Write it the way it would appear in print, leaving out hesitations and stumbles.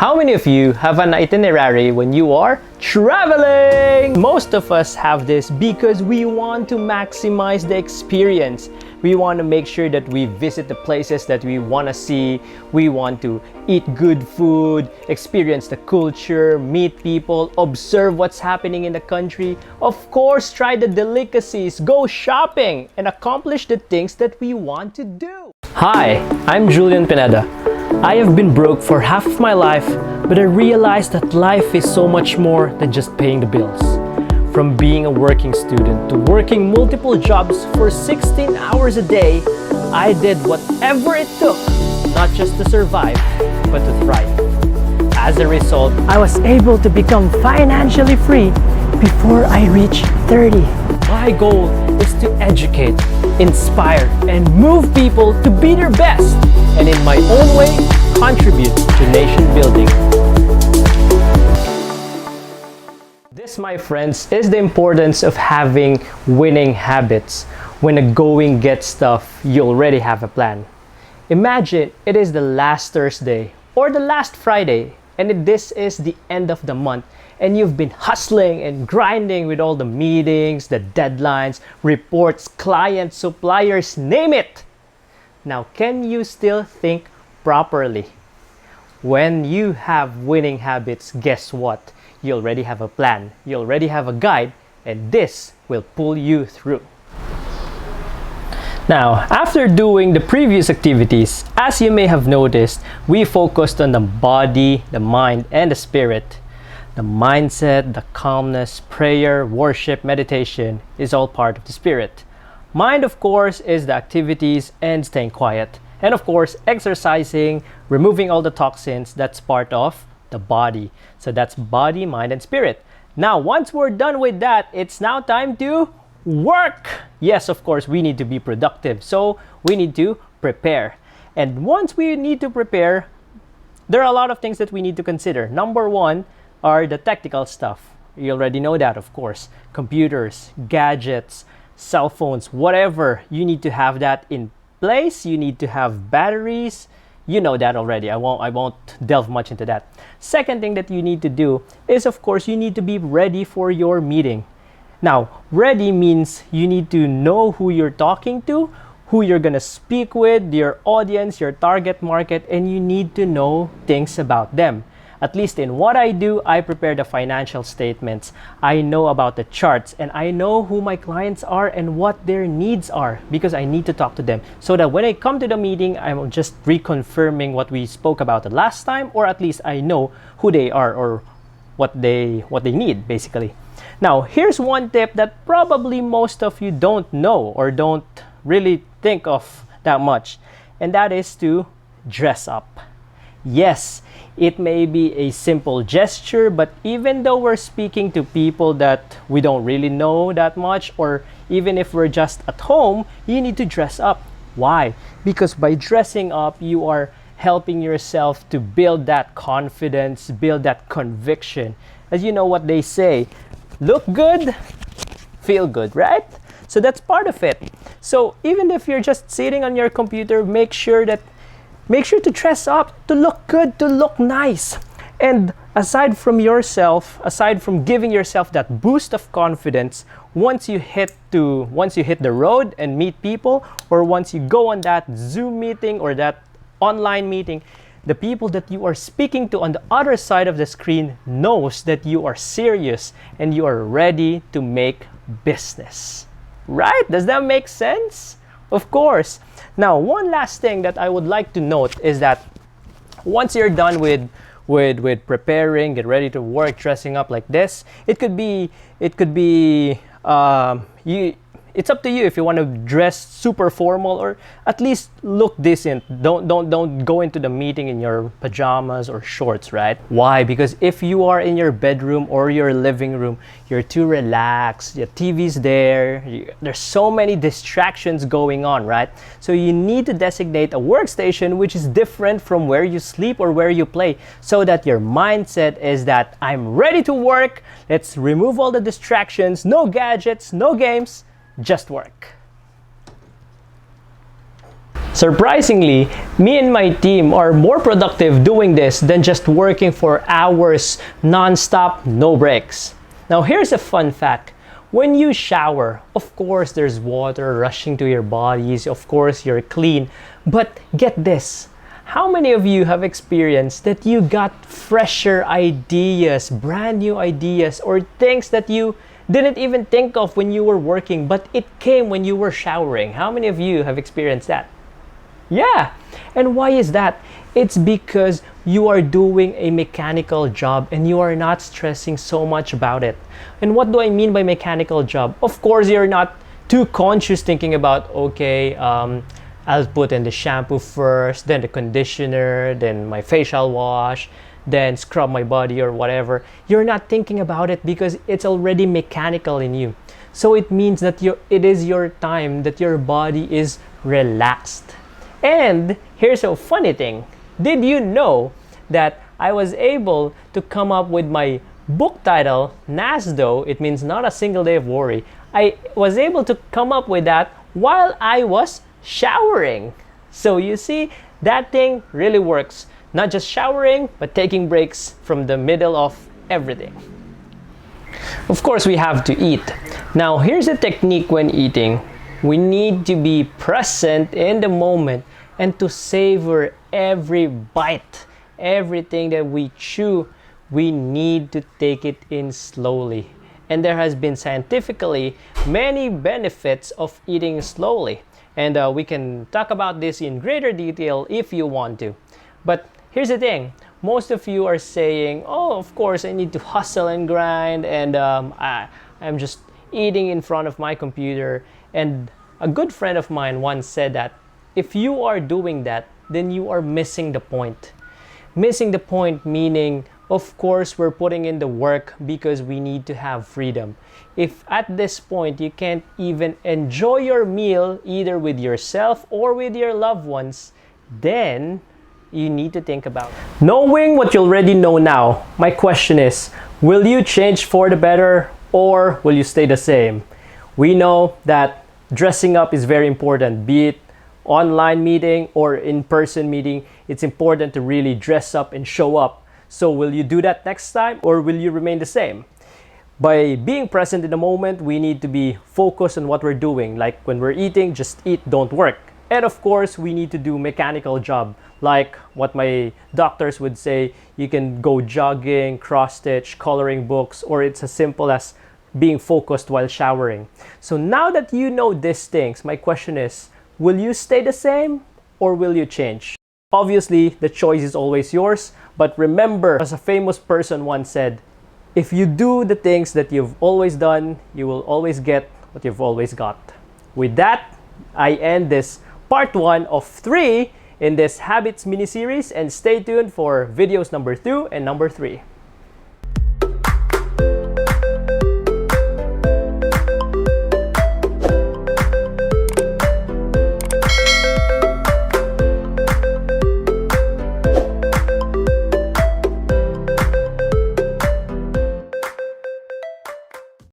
How many of you have an itinerary when you are traveling? Most of us have this because we want to maximize the experience. We want to make sure that we visit the places that we want to see. We want to eat good food, experience the culture, meet people, observe what's happening in the country. Of course, try the delicacies, go shopping, and accomplish the things that we want to do. Hi, I'm Julian Pineda. I have been broke for half of my life, but I realized that life is so much more than just paying the bills. From being a working student to working multiple jobs for 16 hours a day, I did whatever it took, not just to survive, but to thrive. As a result, I was able to become financially free before I reached 30. My goal is to educate, inspire, and move people to be their best, and in my own way, contribute to nation building. This, my friends, is the importance of having winning habits. When the going gets tough, you already have a plan. Imagine it is the last Thursday or the last Friday, and this is the end of the month, and you've been hustling and grinding with all the meetings, the deadlines, reports, clients, suppliers, name it. Now, can you still think properly? When you have winning habits, guess what? You already have a plan, you already have a guide, and this will pull you through. Now, after doing the previous activities, as you may have noticed, we focused on the body, the mind, and the spirit. The mindset, the calmness, prayer, worship, meditation is all part of the spirit. Mind, of course, is the activities and staying quiet. And of course, exercising, removing all the toxins, that's part of the body. So that's body, mind, and spirit. Now, once we're done with that, it's now time to work. Yes, of course, we need to be productive. So we need to prepare. And once we need to prepare, there are a lot of things that we need to consider. Number one are the technical stuff. You already know that, of course. Computers, gadgets, cell phones, whatever. You need to have that in place. You need to have batteries. You know that already. I won't delve much into that. Second thing that you need to do is, of course, you need to be ready for your meeting. Now, ready means you need to know who you're talking to, who you're gonna speak with, your audience, your target market, and you need to know things about them. At least in what I do, I prepare the financial statements. I know about the charts, and I know who my clients are and what their needs are, because I need to talk to them so that when I come to the meeting, I'm just reconfirming what we spoke about the last time, or at least I know who they are or what they need, basically. Now, here's one tip that probably most of you don't know or don't really think of that much, and that is to dress up. Yes, it may be a simple gesture, but even though we're speaking to people that we don't really know that much, or even if we're just at home, you need to dress up. Why? Because by dressing up, you are helping yourself to build that confidence, build that conviction. As you know what they say, look good, feel good, right? So that's part of it. So even if you're just sitting on your computer, make sure to dress up, to look good, to look nice. And aside from giving yourself that boost of confidence, once you hit the road and meet people, or once you go on that Zoom meeting or that online meeting, the people that you are speaking to on the other side of the screen knows that you are serious and you are ready to make business. Right? Does that make sense? Of course. Now, one last thing that I would like to note is that once you're done with preparing, get ready to work, dressing up like this, it's up to you if you want to dress super formal or at least look decent. Don't go into the meeting in your pajamas or shorts, right? Why? Because if you are in your bedroom or your living room, you're too relaxed, your TV's there, there's so many distractions going on, right? So you need to designate a workstation which is different from where you sleep or where you play, so that your mindset is that I'm ready to work, let's remove all the distractions, no gadgets, no games, just work. Surprisingly, me and my team are more productive doing this than just working for hours non-stop, no breaks. Now here's a fun fact. When you shower, of course there's water rushing to your bodies, of course you're clean, but get this. How many of you have experienced that you got fresher ideas, brand new ideas, or things that you didn't even think of when you were working, but it came when you were showering? How many of you have experienced that? Yeah, and why is that? It's because you are doing a mechanical job and you are not stressing so much about it. And what do I mean by mechanical job? Of course, you're not too conscious thinking about, okay, I'll put in the shampoo first, then the conditioner, then my facial wash, then scrub my body or whatever. You're not thinking about it because it's already mechanical in you. So it means that it is your time that your body is relaxed. And here's a funny thing. Did you know that I was able to come up with my book title, NASDO, it means not a single day of worry. I was able to come up with that while I was showering. So you see, that thing really works. Not just showering, but taking breaks from the middle of everything. Of course, we have to eat. Now, here's a technique when eating. We need to be present in the moment and to savor every bite, everything that we chew. We need to take it in slowly. And there has been scientifically many benefits of eating slowly. And we can talk about this in greater detail if you want to. But here's the thing. Most of you are saying, oh, of course, I need to hustle and grind, and I'm just eating in front of my computer. And a good friend of mine once said that if you are doing that, then you are missing the point. Missing the point meaning, of course, we're putting in the work because we need to have freedom. If at this point you can't even enjoy your meal either with yourself or with your loved ones, then you need to think about it. Knowing what you already know now, my question is, will you change for the better or will you stay the same? We know that dressing up is very important, be it online meeting or in-person meeting. It's important to really dress up and show up. So will you do that next time or will you remain the same? By being present in the moment, we need to be focused on what we're doing. Like when we're eating, just eat, don't work. And of course, we need to do mechanical job. Like what my doctors would say, you can go jogging, cross-stitch, coloring books, or it's as simple as being focused while showering. So now that you know these things, my question is, will you stay the same or will you change? Obviously, the choice is always yours, but remember, as a famous person once said, if you do the things that you've always done, you will always get what you've always got. With that, I end this part 1 of 3 in this Habits mini-series, and stay tuned for videos number 2 and number 3.